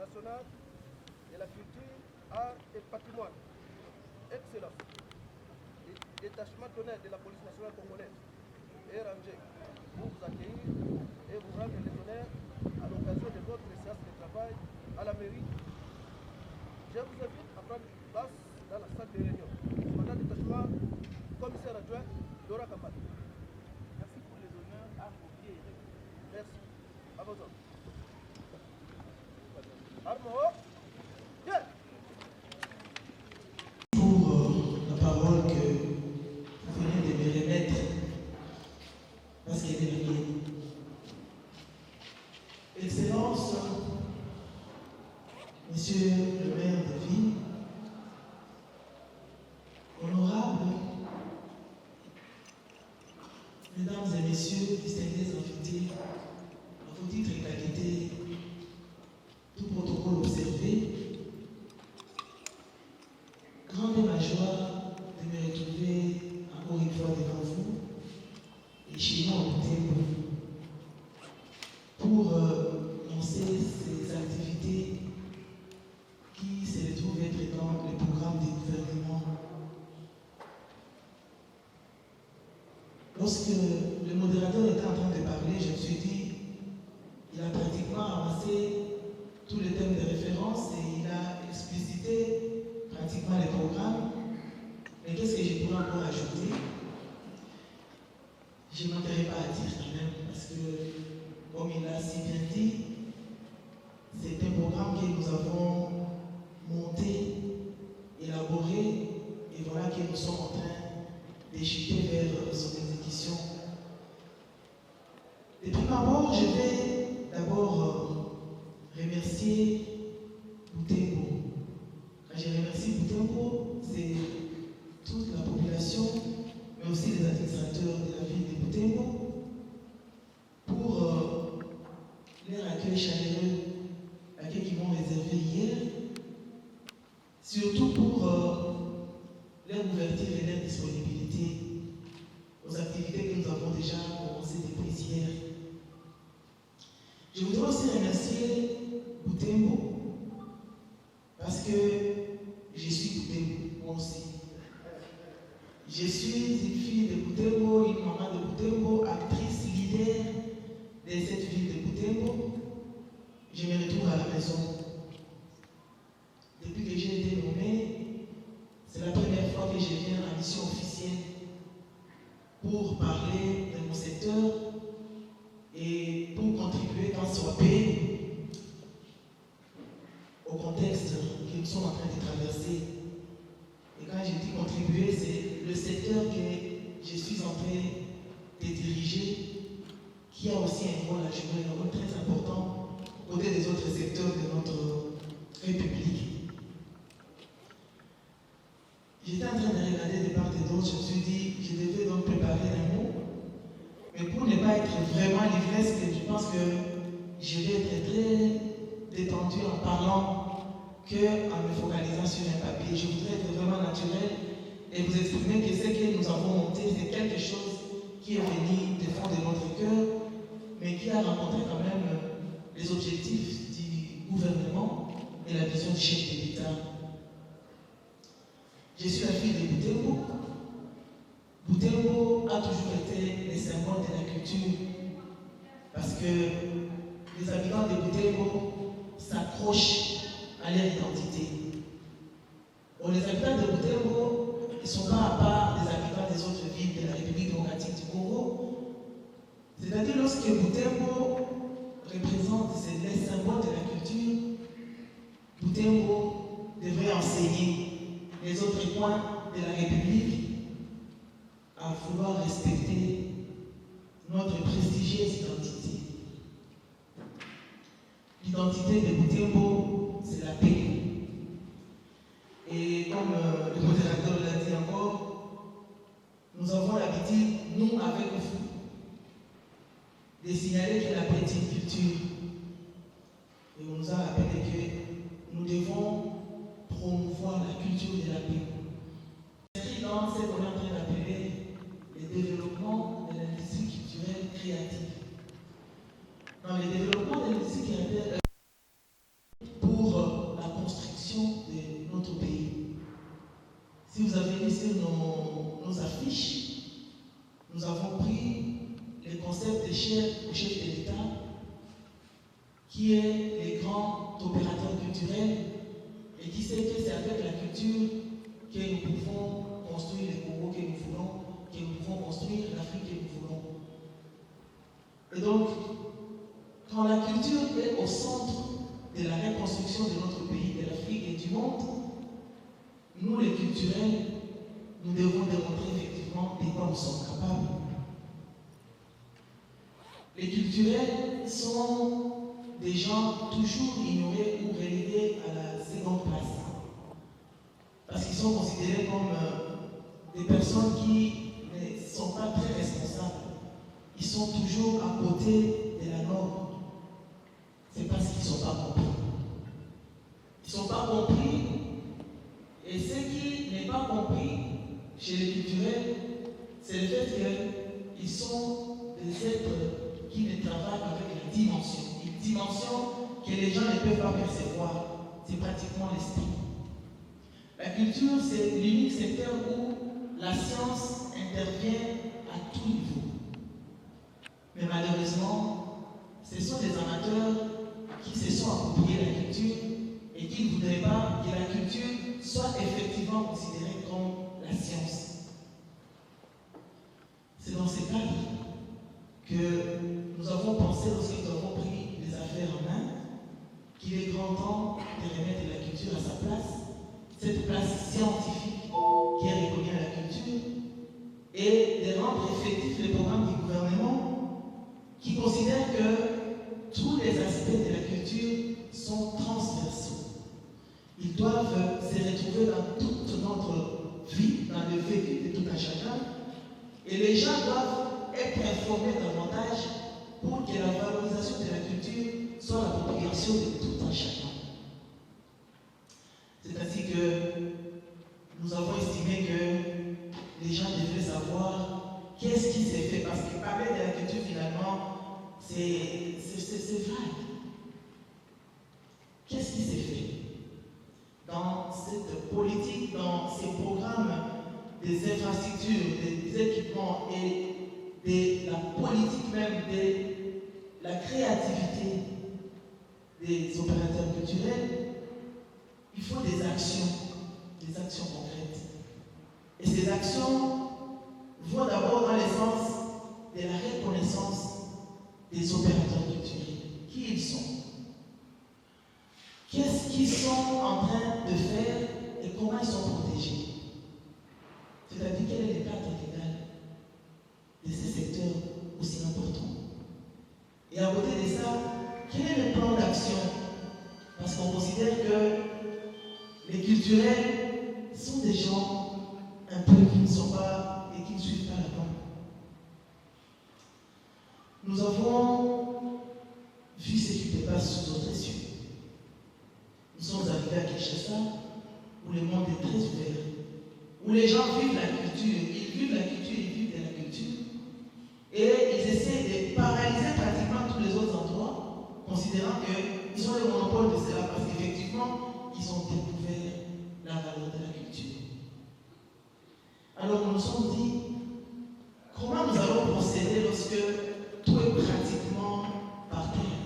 nationale de la culture, art et patrimoine. Excellence. Détachement d'honneur de la police nationale congolaise est rangé pour vous accueillir et vous rendre les honneurs à l'occasion de votre séance de travail à la mairie. Je vous invite à prendre place dans la salle de réunion. Commandant détachement, commissaire adjoint, Dora Kambal. Merci pour les honneurs à vos pieds. Merci. À vos ordres. Armes haut. Bien. Pour la parole que vous venez de me remettre, parce qu'elle est la mienne. Excellence, Monsieur le maire de ville, honorables, Mesdames et Messieurs, distingués invités, à vos titres et qualités, tout protocole observé, grande est ma joie de me retrouver encore une fois devant vous et chez nous en Butembo pour lancer ces activités qui se retrouvent être dans le programme du gouvernement. Lorsque le modérateur était en train de parler, je me suis dit, il a pratiquement avancé tous les thèmes de référence et il a explicité pratiquement les programmes. Mais qu'est-ce que je pourrais encore ajouter? Je ne m'intéresse pas à dire quand même, parce que, comme il a si bien dit, c'est un programme que nous avons monté, élaboré, et voilà que nous sommes en train d'échapper vers son exécution. Depuis ma mort, je vais d'abord remercier Butembo. Quand je remercie Butembo, c'est toute la population, mais aussi les administrateurs de la ville de Butembo, pour leur accueil chaleureux, l'accueil qu'ils m'ont réservé hier, surtout pour leur ouverture et leur disponibilité aux activités que nous avons déjà commencées depuis hier. Je voudrais aussi remercier Butembo, parce que je suis Butembo, moi aussi. Je suis une fille de Butembo, une maman de Butembo, actrice, leader de cette ville de Butembo. Je me retrouve à la maison. Depuis que j'ai été nommé, c'est la première fois que je viens en mission officielle pour parler de mon secteur et pour contribuer tant soit peu au contexte que nous sommes en train de traverser. Et quand je dis contribuer, c'est le secteur que je suis en train de diriger, qui a aussi un rôle à jouer, un rôle très important aux côtés des autres secteurs de notre République. J'étais en train de regarder de part et d'autre, je me suis dit, je devais donc préparer un mot, mais pour ne pas être vraiment l'ivresse, je pense que je vais être très détendu en parlant qu'en me focalisant sur un papier. Je voudrais être vraiment naturel et vous exprimer que ce que nous avons monté, c'est quelque chose qui est venu des fonds de notre cœur, mais qui a rencontré quand même les objectifs du gouvernement et la vision du chef de l'État. Je suis la fille de Butembo. Butembo a toujours été le symbole de la culture, parce que les habitants de Butembo s'accrochent à leur identité. Bon, les habitants de Butembo ne sont pas à part des habitants des autres villes de la République démocratique du Congo. C'est-à-dire, lorsque Butembo représente, c'est le symbole de la culture, Butembo devrait enseigner les autres coins de la République à vouloir respecter notre prestigieuse identité. L'identité de Butembo, c'est la paix. Et comme le modérateur l'a dit encore, nous avons l'habitude, nous avec vous, de signaler que la paix est une culture. Et on nous a rappelé que nous devons promouvoir la culture de la paix. C'est dans ce qu'on est en train d'appeler le développement de l'industrie culturelle créative. Dans le développement de l'industrie créative, pour c'est cher au chef de l'État, qui est les grands opérateurs culturels et qui sait que c'est avec la culture que nous pouvons construire le Congo que nous voulons, que nous pouvons construire l'Afrique que nous voulons. Et donc, quand la culture est au centre de la reconstruction de notre pays, de l'Afrique et du monde, nous les culturels, nous devons démontrer effectivement de quoi nous sommes capables. Les culturels sont des gens toujours ignorés ou relégués à la seconde place. Parce qu'ils sont considérés comme des personnes qui ne sont pas très responsables. Ils sont toujours à côté de la norme. C'est parce qu'ils ne sont pas compris. Ils ne sont pas compris. Et ce qui n'est pas compris chez les culturels, c'est le fait qu'ils sont des êtres qui ne travaillent qu'avec la dimension. Une dimension que les gens ne peuvent pas percevoir. C'est pratiquement l'esprit. La culture, c'est l'unique secteur où la science intervient à tout niveau. Mais malheureusement, ce sont des amateurs qui se sont appropriés la culture et qui ne voudraient pas que la culture soit effectivement considérée comme la science. C'est dans ce cadre que nous avons pensé, lorsque nous avons pris les affaires en main, qu'il est grand temps de remettre la culture à sa place, cette place scientifique qui est reconnue à la culture, et de rendre effectif les programmes du gouvernement qui considèrent que tous les aspects de la culture sont transversaux. Ils doivent se retrouver dans toute notre vie, dans le vécu de tout un chacun, et les gens doivent être informés davantage pour que la valorisation de la culture soit l'appropriation de tout un chacun. C'est ainsi que nous avons estimé que les gens devaient savoir qu'est-ce qui s'est fait, parce que parler de la culture finalement, c'est vrai. Qu'est-ce qui s'est fait dans cette politique, dans ces programmes des infrastructures, des équipements et de la politique même, de la créativité des opérateurs culturels? Il faut des actions concrètes. Et ces actions vont d'abord dans le sens de la reconnaissance des opérateurs culturels. Qui ils sont? Qu'est-ce qu'ils sont en train de faire et comment ils sont protégés? C'est-à-dire quel est le cadre légal de ces secteurs aussi importants? Et à côté de ça, quel est le plan d'action? Parce qu'on considère que les culturels sont des gens un peu qui ne sont pas et qui ne suivent pas la norme. Nous avons vu ce qui se passe sous d'autres cieux. Nous sommes arrivés à Kinshasa, où le monde est très ouvert, où les gens vivent la culture, ils vivent la culture, ils vivent de la culture, et ils essaient de paralyser pratiquement tous les autres endroits, considérant qu'ils ont le monopole de cela, parce qu'effectivement, ils ont découvert la valeur de la culture. Alors nous nous sommes dit, comment nous allons procéder lorsque tout est pratiquement par terre?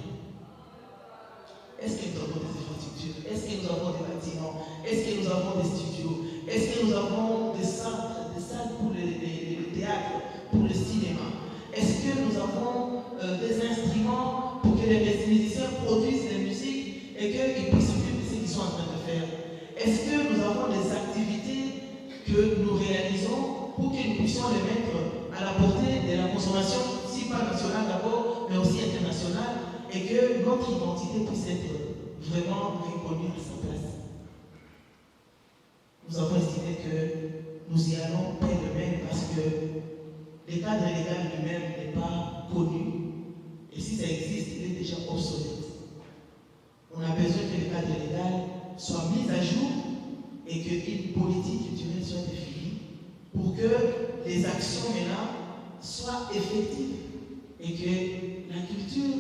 Est-ce que nous avons des infrastructures? Est-ce que nous avons des bâtiments? Est-ce que nous avons des studios? Est-ce que nous avons des salles pour les théâtres, pour le cinéma? Est-ce que nous avons des instruments pour que les musiciens produisent la musique et qu'ils puissent vivre de ce qu'ils sont en train de faire? Est-ce que nous avons des activités que nous réalisons pour que nous puissions les mettre à la portée de la consommation, si pas nationale d'abord, mais aussi internationale, et que notre identité puisse être vraiment reconnue à sa place? Nous avons estimé que nous y allons pêle-mêle parce que le cadre légal lui-même n'est pas connu, et si ça existe, il est déjà obsolète. On a besoin que le cadre légal soit mis à jour et qu'une politique culturelle soit définie pour que les actions maintenant soient effectives et que la culture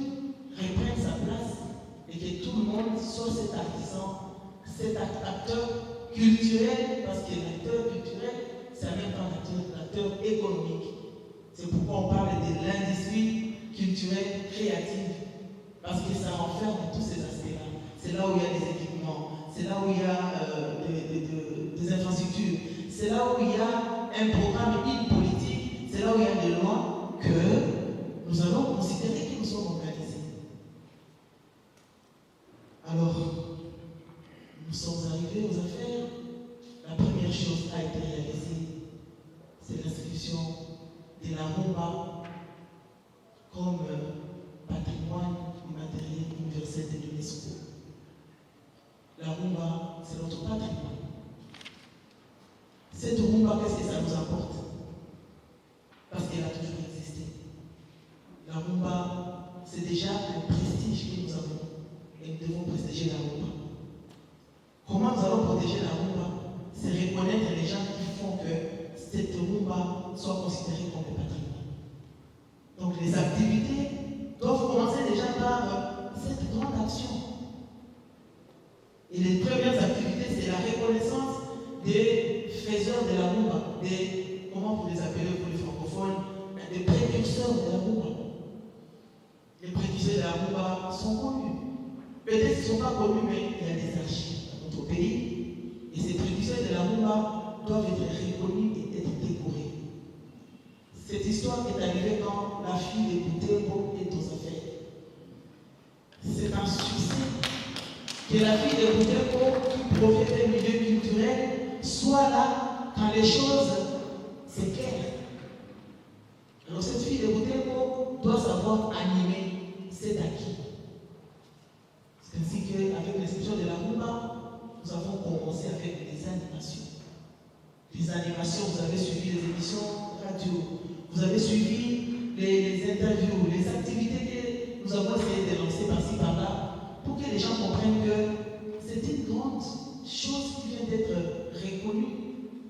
reprenne sa place et que tout le monde soit cet artisan, cet acteur culturel, parce que l'acteur culturel, c'est en même temps l'acteur économique. C'est pourquoi on parle de l'industrie créative, parce que ça renferme tous ces aspects-là. C'est là où il y a des équipements, c'est là où il y a des infrastructures, c'est là où il y a un programme, une politique, c'est là où il y a des lois que nous allons considérer que nous sommes organisés. Alors, nous sommes arrivés aux affaires. La première chose a été réalisée, c'est l'inscription de la rumba comme patrimoine immatériel universel de l'UNESCO. La rumba, c'est notre patrimoine. Cette rumba, qu'est-ce que ça nous apporte? Parce qu'elle a toujours existé. La rumba, c'est déjà un prestige que nous avons. Et nous devons prestiger la rumba. Comment nous allons protéger la rumba? C'est reconnaître les gens qui font que cette rumba soit considérée comme un patrimoine. Donc les activités doivent commencer déjà par cette grande action. Et les premières activités, c'est la reconnaissance des faiseurs de la rumba, comment vous les appelez pour les francophones, des précurseurs de la rumba. Les précurseurs de la rumba sont connus. Peut-être qu'ils ne sont pas connus, mais il y a des archives dans notre pays. Et ces précurseurs de la rumba doivent être reconnus et être décorés. Cette histoire est arrivée quand la fille de Boutembo est aux affaires. C'est un succès que la fille de Boutembo, qui provient des milieux culturels, soit là quand les choses c'est clair. Alors cette fille de Boutembo doit savoir animer cet acquis. C'est ainsi qu'avec l'inscription de la rumba, nous avons commencé avec des animations. Les animations, vous avez suivi les émissions radio, vous avez suivi les interviews, les activités que nous avons essayé de lancer par-ci par-là, pour que les gens comprennent que c'est une grande chose qui vient d'être reconnue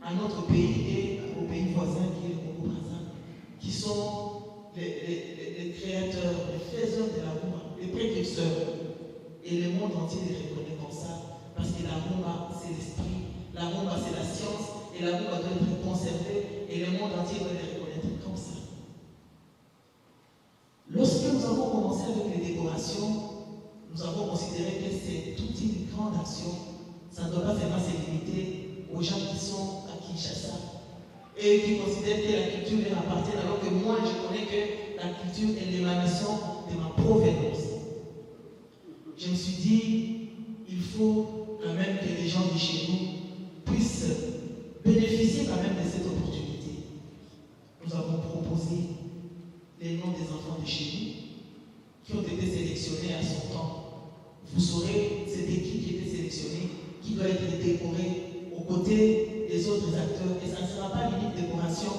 à notre pays et au pays voisin qui est le Congo-Brazzaville, qui sont les créateurs, les faiseurs de la rumba, les précurseurs. Et le monde entier les reconnaît comme ça, parce que la rumba, c'est l'esprit, la rumba, c'est la science, et la rumba doit être conservée, et le monde entier doit les reconnaître comme ça. Lorsque nous avons commencé avec les décorations, nous avons considéré que c'est toute une grande action. Ça ne doit pas seulement se limiter aux gens qui sont à Kinshasa et qui considèrent que la culture leur appartient, alors que moi, je connais que la culture est l'émanation de ma provenance. Je me suis dit, il faut quand même que les gens de chez nous puissent bénéficier quand même de cette opportunité. Nous avons proposé les noms des enfants de chez nous qui ont été sélectionnés à son temps. Vous saurez, c'est qui était sélectionnée, qui doit être décorée aux côtés des autres acteurs. Et ça ne sera pas l'unique décoration.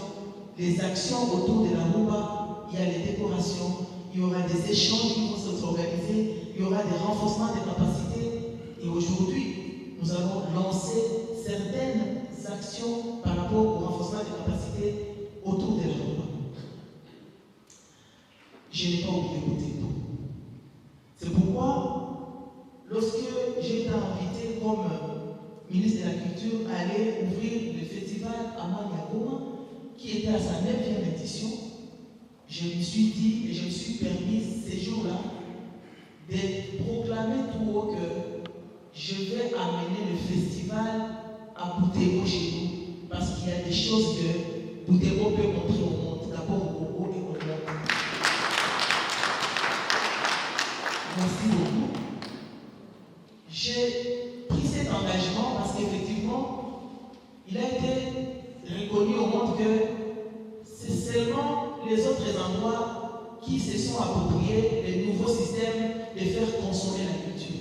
Les actions autour de la rumba, il y a les décorations, il y aura des échanges qui vont s'organiser, il y aura des renforcements des capacités. Et aujourd'hui, nous allons lancer certaines actions par rapport au renforcement des capacités autour de la rumba. Je n'ai pas oublié Boutembo. C'est pourquoi, lorsque j'ai été invité comme ministre de la Culture à aller ouvrir le festival Amaniagoma, qui était à sa 9e édition, je me suis dit et je me suis permis ces jours-là de proclamer tout haut que je vais amener le festival à Boutembo chez nous, parce qu'il y a des choses que Boutembo peut montrer au monde, d'abord au Congo et au monde. Merci beaucoup. J'ai pris cet engagement parce qu'effectivement, il a été reconnu au monde que c'est seulement les autres endroits qui se sont appropriés les nouveaux systèmes de faire consommer la culture.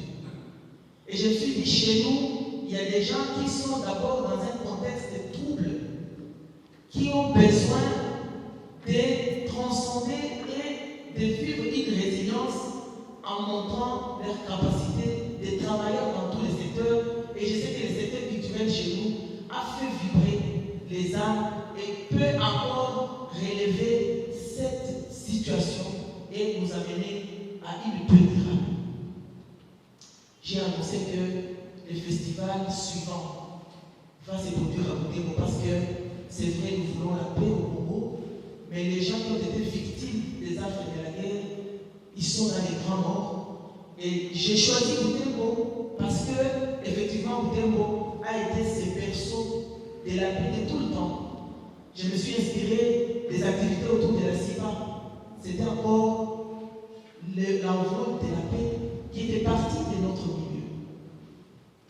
Et je me suis dit, chez nous, il y a des gens qui sont d'abord dans un contexte trouble, qui ont besoin de transcender et de vivre une résilience en montrant leur capacité de travailler dans tous les secteurs. Et je sais que le secteur culturel chez nous a fait vibrer les âmes et peut encore relever cette situation et nous amener à une paix durable. J'ai annoncé que le festival suivant va se produire à Boutembo parce que c'est vrai, nous voulons la paix au Congo, mais les gens qui ont été victimes des affres de la guerre, ils sont dans les grands nord. Et j'ai choisi Butembo parce que, effectivement, Butembo a été ce berceau de la paix de tout le temps. Je me suis inspiré des activités autour de la CIPA. C'était encore l'enveloppe de la paix qui était partie de notre milieu.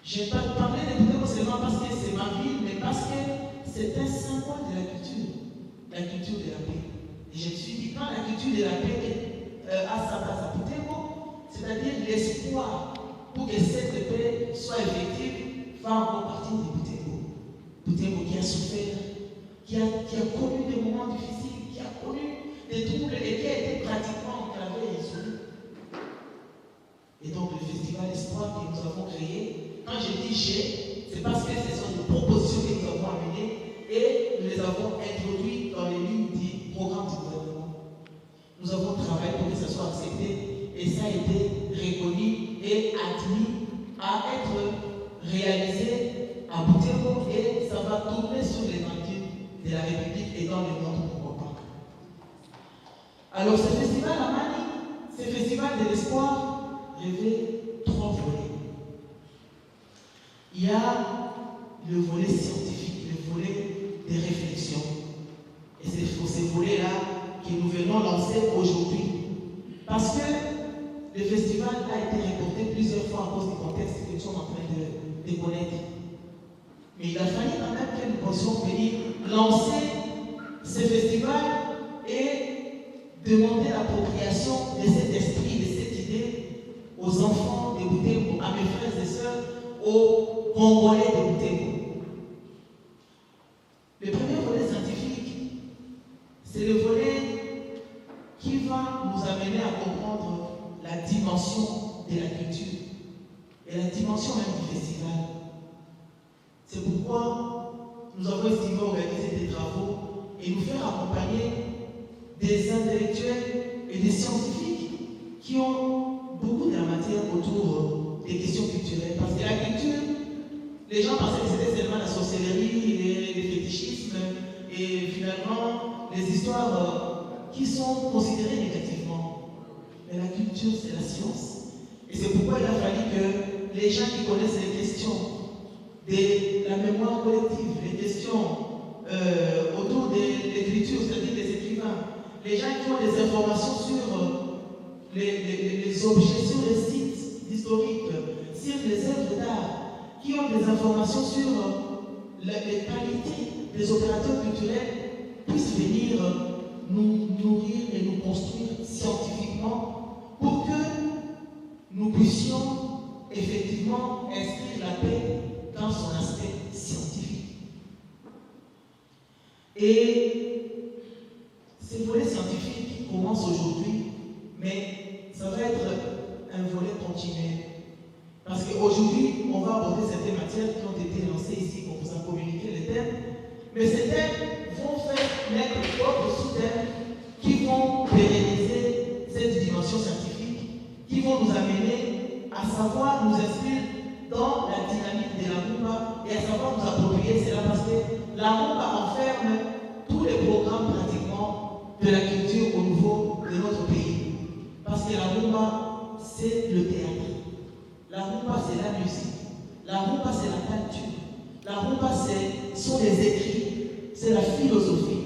Je n'ai pas parlé de Butembo seulement parce que c'est ma ville, mais parce que c'est un symbole de la culture de la paix. Et je me suis dit, quand la culture de la paix a sa base à Butembo, c'est-à-dire l'espoir pour que cette paix soit effective, va encore partir de Butembo. Butembo qui a souffert, qui a connu des moments difficiles, qui a connu des troubles et qui a été pratiquement enclavé et isolé. Et donc le festival Espoir que nous avons créé, quand je dis c'est parce que ce sont des propositions que nous avons amenées et nous les avons introduites dans les lignes du programme du gouvernement. Nous avons travaillé pour que ça soit accepté et ça a été reconnu et admis à être réalisé à Butembo et ça va tourner sur l'étendue de la République et dans le monde, pourquoi pas. Alors ce festival à Mani, ce festival de l'espoir, revêt 3 volets. Il y a le volet scientifique, le volet des réflexions. Et c'est pour ces volets-là que nous venons lancer aujourd'hui. Parce que le festival a été reporté plusieurs fois à cause du contexte que nous sommes en train de connaître. Mais il a fallu quand même que nous puissions venir lancer ce festival et demander l'appropriation de cet esprit, de cette idée aux enfants de Butembo, à mes frères et sœurs, aux Congolais de Butembo. Le premier volet scientifique, c'est le volet qui va nous amener à comprendre la dimension de la culture et la dimension même du festival. C'est pourquoi nous avons estimé organiser des travaux et nous faire accompagner des intellectuels et des scientifiques qui ont beaucoup de la matière autour des questions culturelles. Parce que la culture, les gens pensaient que c'était seulement la sorcellerie, les fétichismes et finalement les histoires qui sont considérées négativement. Mais la culture, c'est la science. Et c'est pourquoi il a fallu que les gens qui connaissent les questions de la mémoire collective, les questions autour de l'écriture, c'est-à-dire des écrivains, les gens qui ont des informations sur les objets, sur les sites historiques, sur les œuvres d'art, qui ont des informations sur les qualités des opérateurs culturels, puissent venir nous nourrir et nous construire scientifiquement pour que nous puissions effectivement inscrire la paix dans son aspect scientifique. Et ce volet scientifique commence aujourd'hui, mais ça va être un volet continuel. Parce qu'aujourd'hui, on va aborder certaines matières qui ont été lancées ici, on vous a communiqué les thèmes, mais ces thèmes vont faire naître d'autres sous-thèmes qui vont pérenniser cette dimension scientifique, qui vont nous amener à savoir nous inscrire dans la dynamique de la rumba et à savoir nous approprier. C'est là parce que la rumba enferme tous les programmes pratiquement de la culture au niveau de notre pays. Parce que la rumba, c'est le théâtre. La rumba, c'est la musique. La rumba, c'est la peinture. La rumba, sont les écrits. C'est la philosophie.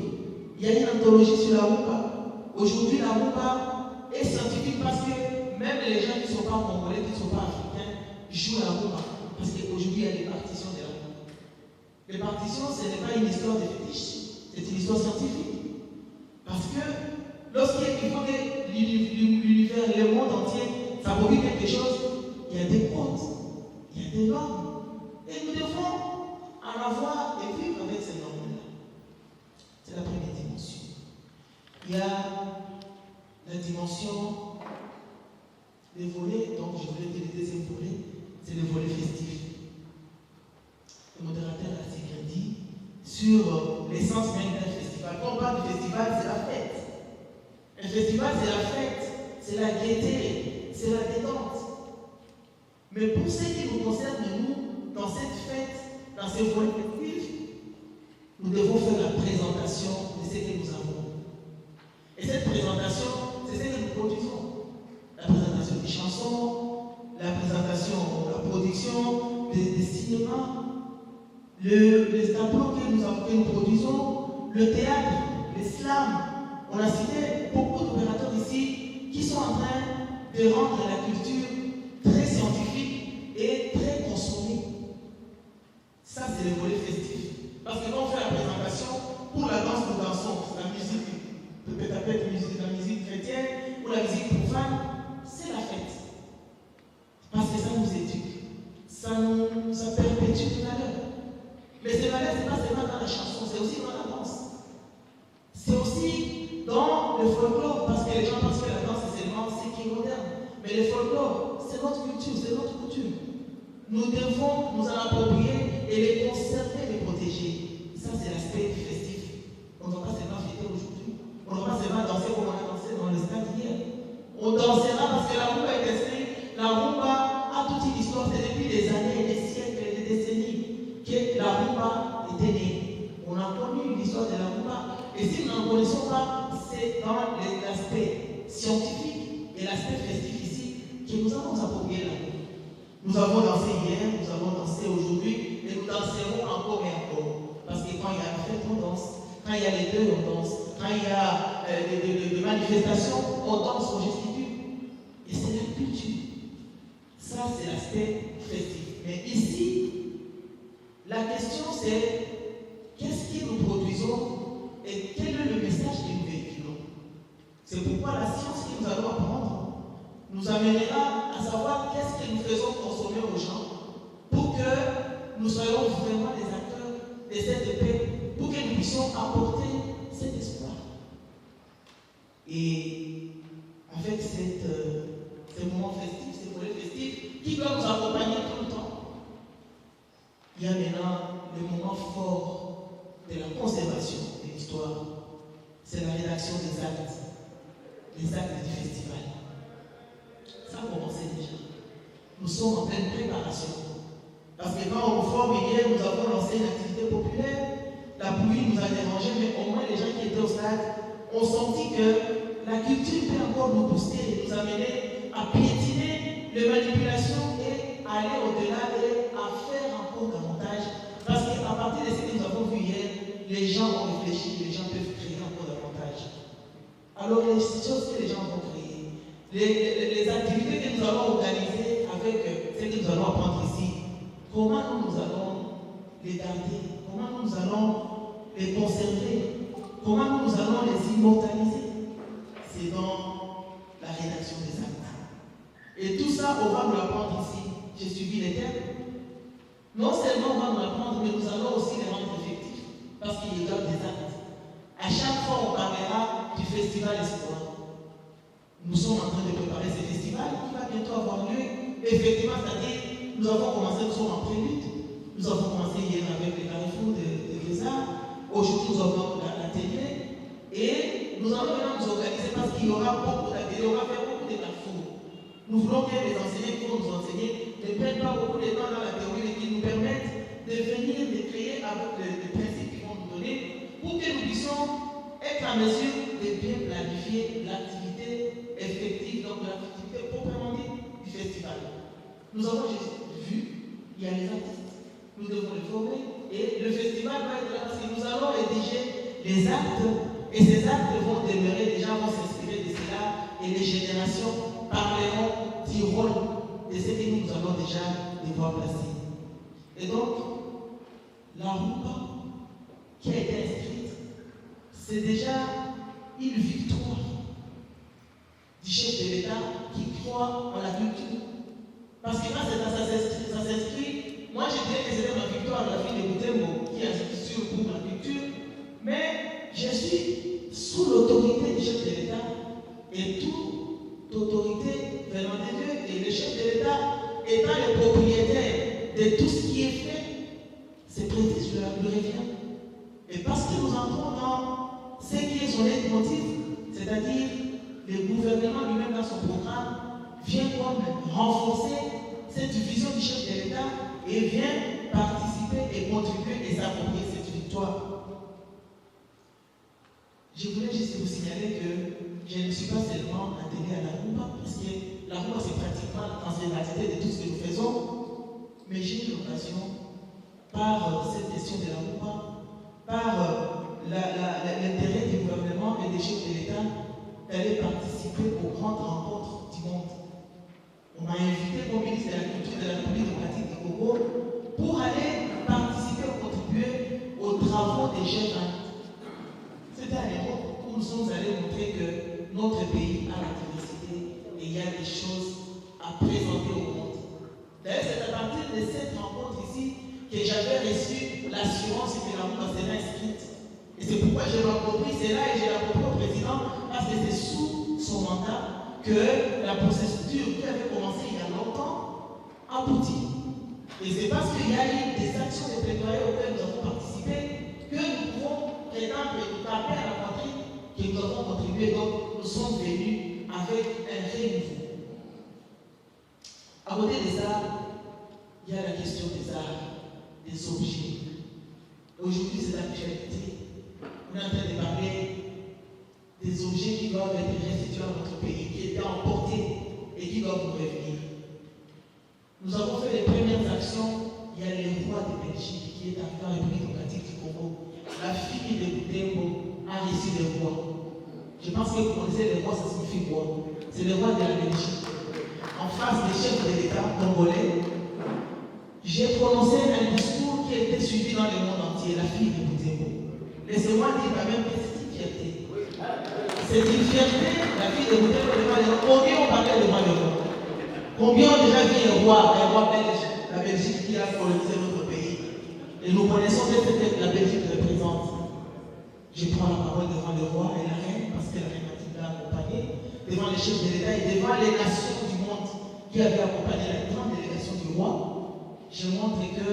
Il y a une anthologie sur la rumba. Aujourd'hui, la rumba est scientifique parce que même les gens qui ne sont pas congolais, qui ne sont pas africains, jouent la rumba. Parce qu'aujourd'hui, il y a des partitions de la rumba. Les partitions, ce n'est pas une histoire de fétiche, c'est une histoire scientifique. Parce que lorsqu'il faut que l'univers, le monde entier, s'approprie quelque chose, il y a des codes, il y a des normes. Et nous devons en avoir et vivre avec ces normes-là. C'est la première dimension. Il y a la dimension des volets, donc je voulais dire le deuxième volet, c'est le volet festif. Le modérateur a assez bien dit sur l'essence même d'un festival. Quand on parle de festival, c'est la fête. Un festival, c'est la fête, c'est la gaieté, c'est la détente. Mais pour ce qui nous concerne, nous, dans cette fête, dans ces volets festifs, nous devons faire la présentation de ce que nous avons. Et cette présentation, c'est ce que nous produisons. des cinémas, les tableaux que nous produisons, le théâtre, les slams. On a cité beaucoup d'opérateurs ici qui sont en train de rendre la culture très scientifique et très consommée. Ça, c'est le volet festif. Parce que quand on fait la présentation, pour la danse, nous dansons. La musique, peut-être la musique chrétienne ou la musique profane, c'est la fête. Parce que ça nous éduque. Ça perpétue les valeurs. Mais ces valeurs, ce n'est pas seulement dans la chanson, c'est aussi dans la danse. C'est aussi dans le folklore, parce que les gens pensent que la danse, c'est seulement ce qui est moderne. Mais le folklore, c'est notre culture, c'est notre coutume. Nous devons nous en approprier et les conserver, les protéger. Ça, c'est l'aspect festif. On ne va pas seulement fêter aujourd'hui. On ne va pas seulement danser comme on a dansé dans le stade hier. On dansera parce que la rumba est inscrite. La rumba a toute une histoire. C'est depuis des années, des siècles, des décennies que la rumba était née. On a connu l'histoire de la rumba. Et si nous n'en connaissons pas, c'est dans l'aspect scientifique et l'aspect festif ici que nous avons approprié la rumba. Nous avons dansé hier, nous avons dansé aujourd'hui, et nous danserons encore et encore. Parce que quand il y a la fête, on danse. Quand il y a les deux, on danse. Quand il y a des manifestations, on danse, on gesticule. Et c'est la culture. Ça, c'est l'aspect festif. Mais ici, la question c'est qu'est-ce que nous produisons et quel est le message que nous véhiculons. C'est pourquoi la science que nous allons apprendre nous amènera à savoir qu'est-ce que nous faisons consommer aux gens pour que nous soyons vraiment des acteurs de cette paix, pour que nous puissions apporter cet espoir. Et avec ces moments festifs, ces volets festifs qui doivent nous accompagner tout le temps, il y a maintenant le moment fort de la conservation de l'histoire, c'est la rédaction des actes du festival. Ça a commencé déjà. Nous sommes en pleine préparation. Parce que quand au forum hier, nous avons lancé une activité populaire, la pluie nous a dérangé, mais au moins les gens qui étaient au stade ont senti que la culture peut encore nous booster et nous amener à piétiner les manipulations et aller au-delà et à faire encore davantage. Parce qu'à partir de ce que nous avons vu hier, les gens ont réfléchi, les gens peuvent créer encore davantage. Alors les choses que les gens vont créer, les activités que nous allons organiser avec ce que nous allons apprendre ici, comment nous allons les garder, comment nous allons les conserver, comment nous allons les immortaliser. C'est dans la rédaction des actes. Et tout ça, on va nous l'apprendre ici. J'ai suivi les thèmes. Non seulement on va nous l'apprendre, mais nous allons aussi les rendre effectifs, parce qu'il y a des actes. À chaque fois, on parlera du festival Espoir. Nous sommes en train de préparer ce festival qui va bientôt avoir lieu. Effectivement, c'est-à-dire, nous avons commencé, nous sommes en prélude. Nous avons commencé hier avec les carrefours de Gézard. Aujourd'hui, nous avons l'atelier. Et nous allons maintenant nous organiser parce qu'il y aura beaucoup d'ateliers, on va faire beaucoup de carrefours. Nous voulons que les enseignants qui vont nous enseigner ne prennent pas beaucoup de temps dans la théorie, mais qui nous permettent de venir, de créer avec les principes qu'ils vont nous donner pour que nous puissions être en mesure de bien planifier l'activité effective, donc l'activité proprement dite du festival. Nous avons vu, il y a les artistes, nous devons les former et le festival va être là parce que nous allons rédiger les actes et ces actes vont demeurer, les gens vont s'inspirer de cela et les générations parleront, diront de ce que nous allons déjà devoir placer. Et donc, la rumba qui a été inscrite, c'est déjà une victoire du chef de l'État qui croit en la culture. Parce que quand ça s'inscrit, moi je dirais que c'était ma victoire à la fille de Boutembo qui a sur pour ma culture, mais je suis sous l'autorité du chef de l'État et toute autorité venant de Dieu et le chef de l'État étant le propriétaire de tout ce qui est fait, c'est prestige lui revient. Et parce que nous entrons dans ce qui est son leitmotiv, c'est-à-dire le gouvernement lui-même dans son programme vient comme renforcer cette vision du chef de l'État et vient participer et contribuer et s'approprier cette victoire. Je voulais juste vous signaler que je ne suis pas seulement attelé à la rumba, parce que la rumba c'est pratiquement la transversalité de tout ce que nous faisons. Mais j'ai eu l'occasion, par cette question de la Mouba, par l'intérêt du gouvernement et des chefs de l'État, d'aller participer aux grandes rencontres du monde. On m'a invité comme ministre de la Culture de la République démocratique du Congo pour aller participer ou contribuer aux travaux des G20. C'était à l'époque où nous sommes allés montrer que notre pays a la diversité et il y a des choses à présenter au monde. D'ailleurs, c'est à partir de cette rencontre ici que j'avais reçu l'assurance que la Mouba serait inscrite. Et c'est pourquoi je l'ai compris, c'est là et je l'ai compris au président, parce que c'est sous son mandat que la procédure qui avait commencé il y a longtemps aboutit. Et c'est parce qu'il y a eu des actions de plaidoyer auxquelles nous avons participé que nous pouvons prétendre et taper à la patrie que nous avons contribué. Donc nous sommes venus avec un renouveau. À côté des arts, il y a la question des arts, des objets. Aujourd'hui, c'est l'actualité. On est en train de parler des objets qui doivent être restitués à notre pays, qui étaient emportés et qui doivent nous revenir. Nous avons fait les premières actions. Il y a le roi de Belgique qui est arrivé en République démocratique du Congo. La fille de Boutembo a reçu le roi. Je pense que vous connaissez le roi, ça signifie quoi? C'est le roi de la Belgique. En face des chefs de l'État congolais, j'ai prononcé un discours qui a été suivi dans le monde entier, la fille de Boutembo. Laissez-moi dire quand même que c'est une fierté. C'est une fierté, la fille de Boutembo devant les rois. Combien ont parlé devant les rois? Combien ont déjà vu le roi belge, la Belgique qui a colonisé notre pays? Et nous connaissons ce que la Belgique représente. Je prends la parole devant le roi et la reine, parce que la reine Mathilde l'a accompagné, devant les chefs de l'État et devant les nations du monde qui avaient accompagné la grande délégation du roi. Je montre que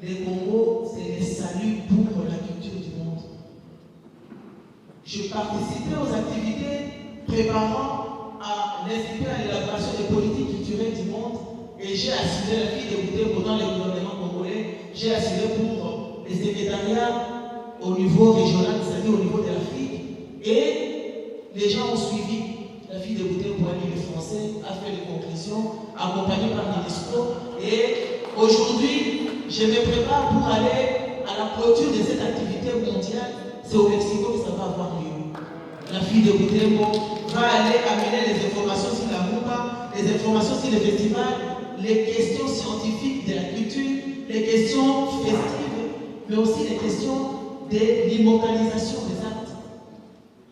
le Congo, c'est le salut pour la culture du monde. Je participais aux activités préparant à l'institut à l'élaboration des politiques culturelles du monde et j'ai assuré la fille de Boutembo dans le gouvernement congolais. J'ai assuré pour les secrétariats au niveau régional, c'est-à-dire au niveau de l'Afrique. Et les gens ont suivi. La fille de Boutembo a lu le français, a fait les conclusions, accompagnée par l'UNESCO. Et aujourd'hui, je me prépare pour aller à la clôture de cette activité mondiale. C'est au Mexico que ça va avoir lieu. La fille de Boutembo va aller amener les informations sur la Mouba, les informations sur le festival, les questions scientifiques de la culture, les questions festives, mais aussi les questions de l'immortalisation des actes.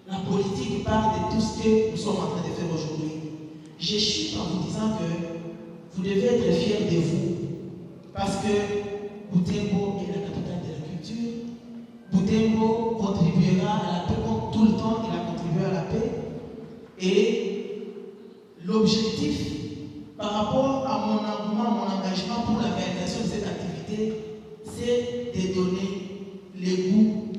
La politique parle de tout ce que nous sommes en train de faire aujourd'hui. Je chute en vous disant que vous devez être fiers de vous, parce que Boutembo est la capitale de la culture. Boutembo contribuera à la paix comme tout le temps il a contribué à la paix. Et l'objectif par rapport à mon engouement, mon engagement pour la réalisation de cette activité, c'est de donner le goût,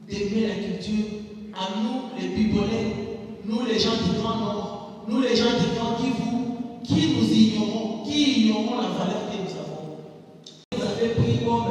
d'aimer la culture à nous les Bibonais, nous les gens du Grand Nord, nous les gens du Grand Kivu, qui nous ignorons, qui ignorons la valeur que nous avons. Vous avez pris comme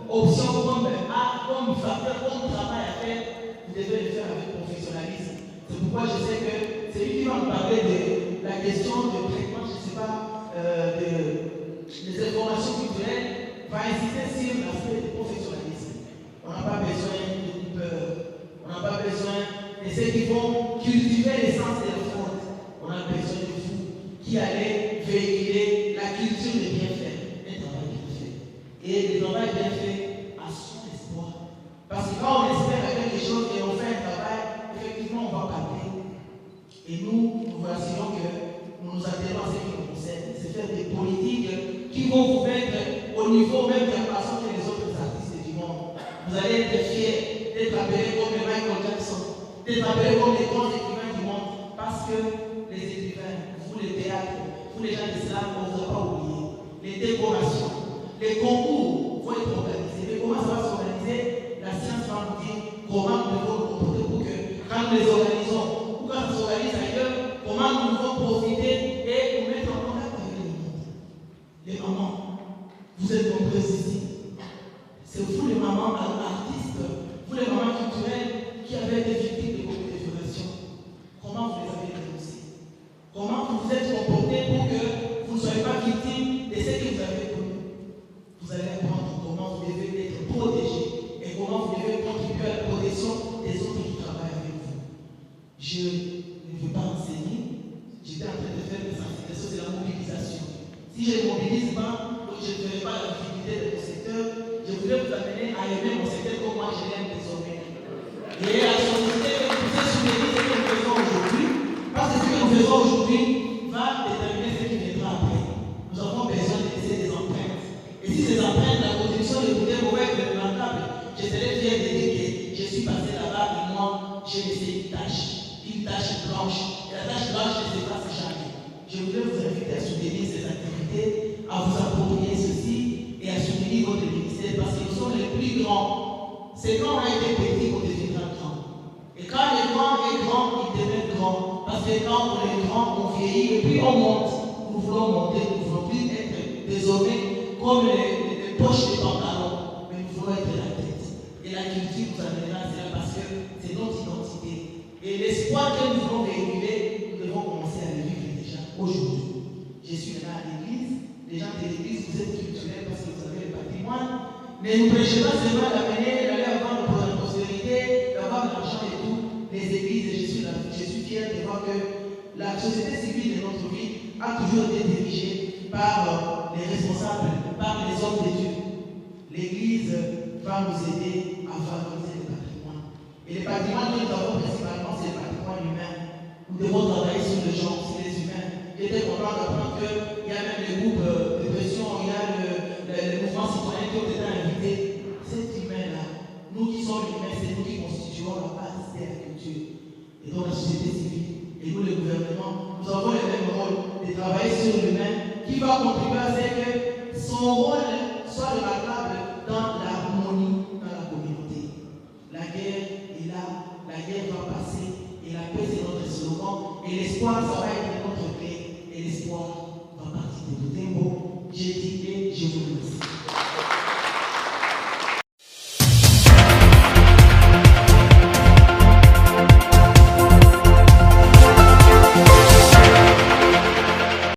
option, comme art, comme facteur, comme travail à faire, vous devez le faire avec professionnalisme. C'est pourquoi je sais que c'est lui qui va me parler de la question de traitement, je ne sais pas, des informations culturelles, va insister sur l'aspect du professionnalisme. On n'a pas besoin de coupeurs, on n'a pas besoin de ceux qui vont cultiver l'essence de la fraude. On a besoin de vous qui allez véhiculer la culture de bien faire, un travail bien fait. Et le travail bien fait a son espoir. Parce que quand on espère à quelque chose et on fait un travail, effectivement on va parler. Et nous assurons que nous nous attelons à ce qui nous concerne, c'est faire des politiques qui vont vous mettre au niveau même de la façon que les autres artistes du monde. Vous allez être fiers d'être appelés comme les Michael Jackson, d'être appelés comme les grands écrivains du monde, parce que les écrivains, vous les théâtres, vous les gens d'islam, on ne vous a pas oublié. Les décorations, les concours vont être organisés. Mais comment ça va s'organiser? La science va nous dire comment nous devons nous comporter pour que quand nous les organisons, ou quand ça s'organise ailleurs, comment nous devons profiter et nous mettre en contact avec le monde. Les mamans, vous êtes nombreuses ici. C'est vous les mamans artistes, vous les mamans culturelles qui avez été victimes de violations. Comment vous les avez dénoncées? Comment vous vous êtes comportés pour que vous ne soyez pas victimes de ce que vous avez connu? Si je ne mobilise pas, je ne ferai pas la difficulté de mon secteur. Je voudrais vous amener à aimer mon secteur comme moi je l'aime désormais. Et à solliciter que vous puissiez soutenir ce que nous faisons aujourd'hui, parce que ce que nous faisons aujourd'hui va déterminer ce qui viendra après. Nous avons besoin de laisser des empreintes. Et si ces empreintes, la contribution de Bouddha pourrait être remarquable, je serais fier de dire que je suis passé là-bas et moi, j'ai laissé une tâche blanche. Et la tâche blanche ne s'efface jamais. Je voudrais vous inviter à soutenir ces activités, à vous approprier ceci et à soutenir votre ministère parce que nous sommes les plus grands. C'est quand on a été petit qu'on deviendra grand. Et quand le grand est grand, il devient grand. Parce que quand on est grand, on vieillit et puis on monte. Nous voulons monter, nous ne voulons plus être désormais comme les poches des pantalons, mais nous voulons être la tête. Et la culture nous amènera à cela parce que c'est notre identité. Et l'espoir que nous voulons véhiculer, nous devons commencer à le vivre déjà aujourd'hui. Je suis là à l'église, les gens de l'église, vous êtes culturels parce que vous avez le patrimoine, mais ne prêchez pas seulement d'amener, d'aller avoir la prospérité, d'avoir de l'argent et tout. Les églises, et je suis fier de voir que la société civile de notre vie a toujours été dirigée par les responsables, par les hommes de Dieu. L'église va nous aider à valoriser le patrimoine. Et le patrimoine que nous avons principalement, c'est le patrimoine humain. Nous devons travailler sur les gens, sur les humains. J'étais content d'apprendre qu'il y a même les groupes de pression, il y a le mouvement citoyen qui ont été invités. Cet humain-là, nous qui sommes humains, c'est nous qui constituons la base de la culture. Et donc la société civile, et nous le gouvernement, nous avons le même rôle de travailler sur l'humain qui va contribuer à ce que son rôle soit remarquable